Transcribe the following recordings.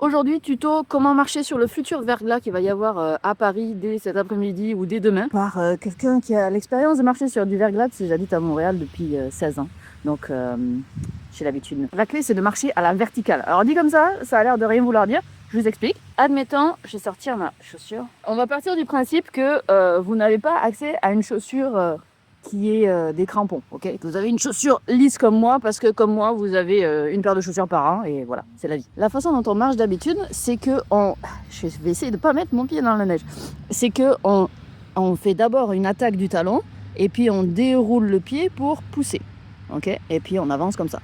Aujourd'hui, tuto comment marcher sur le futur verglas qu'il va y avoir à Paris dès cet après-midi ou dès demain par quelqu'un qui a l'expérience de marcher sur du verglas, parce que j'habite à Montréal depuis 16 ans. Donc j'ai l'habitude. La clé, c'est de marcher à la verticale. Alors dit comme ça a l'air de rien vouloir dire. Je vous explique. Admettons, je vais sortir ma chaussure. On va partir du principe que vous n'avez pas accès à une chaussure qui est des crampons, ok? Vous avez une chaussure lisse comme moi, parce que comme moi, vous avez une paire de chaussures par an, et voilà, c'est la vie. La façon dont on marche d'habitude, c'est que je vais essayer de ne pas mettre mon pied dans la neige. C'est que on fait d'abord une attaque du talon, et puis on déroule le pied pour pousser, ok? Et puis on avance comme ça.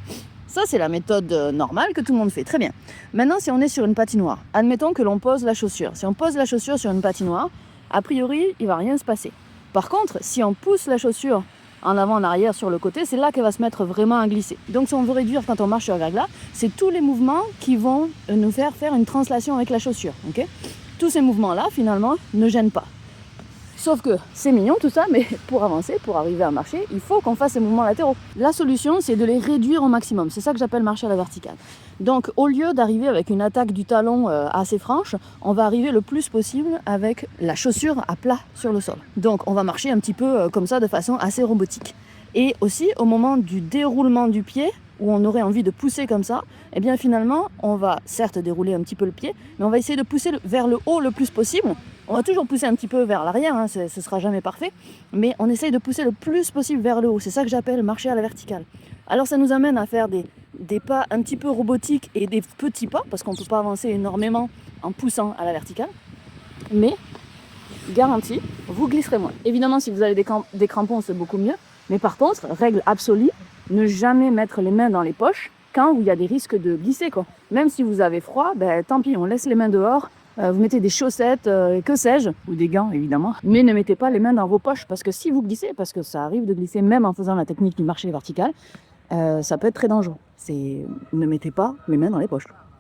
Ça, c'est la méthode normale que tout le monde fait, très bien. Maintenant, si on est sur une patinoire, admettons que l'on pose la chaussure. Si on pose la chaussure sur une patinoire, a priori, il ne va rien se passer. Par contre, si on pousse la chaussure en avant, en arrière, sur le côté, c'est là qu'elle va se mettre vraiment à glisser. Donc si on veut réduire quand on marche sur le verglas, c'est tous les mouvements qui vont nous faire une translation avec la chaussure. Okay, tous ces mouvements-là, finalement, ne gênent pas. Sauf que c'est mignon tout ça, mais pour avancer, pour arriver à marcher, il faut qu'on fasse ces mouvements latéraux. La solution, c'est de les réduire au maximum. C'est ça que j'appelle marcher à la verticale. Donc au lieu d'arriver avec une attaque du talon assez franche, on va arriver le plus possible avec la chaussure à plat sur le sol. Donc on va marcher un petit peu comme ça, de façon assez robotique. Et aussi, au moment du déroulement du pied, où on aurait envie de pousser comme ça, eh bien finalement, on va certes dérouler un petit peu le pied, mais on va essayer de pousser vers le haut le plus possible. On va toujours pousser un petit peu vers l'arrière, ce ne sera jamais parfait, mais on essaye de pousser le plus possible vers le haut. C'est ça que j'appelle marcher à la verticale. Alors ça nous amène à faire des pas un petit peu robotiques et des petits pas, parce qu'on ne peut pas avancer énormément en poussant à la verticale, mais garantie, vous glisserez moins. Évidemment, si vous avez des crampons, c'est beaucoup mieux, mais par contre, règle absolue, ne jamais mettre les mains dans les poches quand il y a des risques de glisser, quoi. Même si vous avez froid, tant pis, on laisse les mains dehors. Vous mettez des chaussettes, que sais-je, ou des gants évidemment, mais ne mettez pas les mains dans vos poches, parce que si vous glissez, parce que ça arrive de glisser même en faisant la technique du marché vertical, ça peut être très dangereux. Ne mettez pas les mains dans les poches.